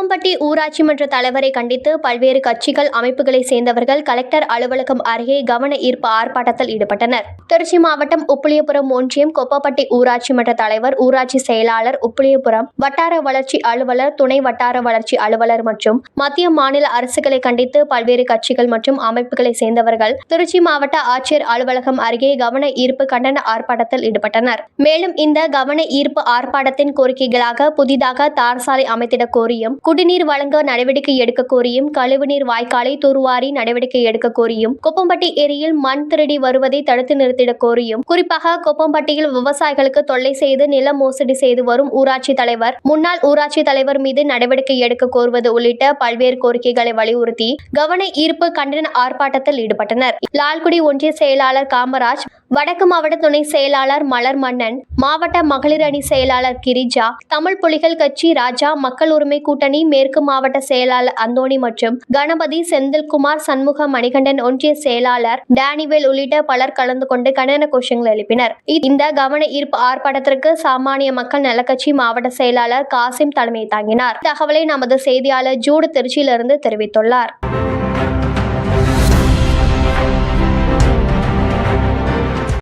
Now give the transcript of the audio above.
கொப்பம்பட்டி ஊராட்சி மன்ற தலைவரை கண்டித்து பல்வேறு கட்சிகள் அமைப்புகளை சேர்ந்தவர்கள் கலெக்டர் அலுவலகம் அருகே கவன ஈர்ப்பு ஆர்ப்பாட்டத்தில் ஈடுபட்டனர். திருச்சி மாவட்டம் உப்பிலியபுரம் ஒன்றியம் கொப்பம்பட்டி ஊராட்சி மன்ற தலைவர், ஊராட்சி செயலாளர், உப்பிலியபுரம் வட்டார வளர்ச்சி அலுவலர், துணை வட்டார வளர்ச்சி அலுவலர் மற்றும் மத்திய மாநில அரசுகளை கண்டித்து பல்வேறு கட்சிகள் மற்றும் அமைப்புகளை சேர்ந்தவர்கள் திருச்சி மாவட்ட ஆட்சியர் அலுவலகம் அருகே கவன ஈர்ப்பு கண்டன ஆர்ப்பாட்டத்தில் ஈடுபட்டனர். மேலும் இந்த கவன ஈர்ப்பு ஆர்ப்பாட்டத்தின் கோரிக்கைகளாக புதிதாக தார் சாலை அமைத்திட கோரியும், குடிநீர் வழங்க நடவடிக்கை எடுக்க கோரியும், கழிவுநீர் வாய்க்காலை தூர்வாரி நடவடிக்கை எடுக்க கோரியும், கொப்பம்பட்டி ஏரியில் மண் திருடி வருவதை தடுத்து நிறுத்திட கோரியும், குறிப்பாக கொப்பம்பட்டியில் விவசாயிகளுக்கு தொல்லை செய்து நில மோசடி செய்து வரும் ஊராட்சி தலைவர், முன்னாள் ஊராட்சி தலைவர் மீது நடவடிக்கை எடுக்க கோருவது உள்ளிட்ட பல்வேறு கோரிக்கைகளை வலியுறுத்தி கவன ஈர்ப்பு கண்டன ஆர்ப்பாட்டத்தில் ஈடுபட்டனர். லால்குடி ஒன்றிய செயலாளர் காமராஜ், வடக்கு மாவட்ட துணை செயலாளர் மலர் மன்னன், மாவட்ட மகளிர் அணி செயலாளர் கிரிஜா, தமிழ் புலிகள் கட்சி ராஜா, மக்கள் உரிமை கூட்டணி மேற்கு மாவட்ட செயலாளர் அந்தோணி மற்றும் கணபதி, செந்தில்குமார், சண்முக, மணிகண்டன், ஒன்றிய செயலாளர் டேனிவேல் உள்ளிட்ட பலர் கலந்து கொண்டு கண்டன கோஷங்கள் எழுப்பினர். இந்த கவன ஈர்ப்பு ஆர்ப்பாட்டத்திற்கு சாமானிய மக்கள் நலக்கட்சி மாவட்ட செயலாளர் காசிம் தலைமை தாங்கினார். தகவலை நமது செய்தியாளர் ஜூட் திருச்சியிலிருந்து தெரிவித்துள்ளார்.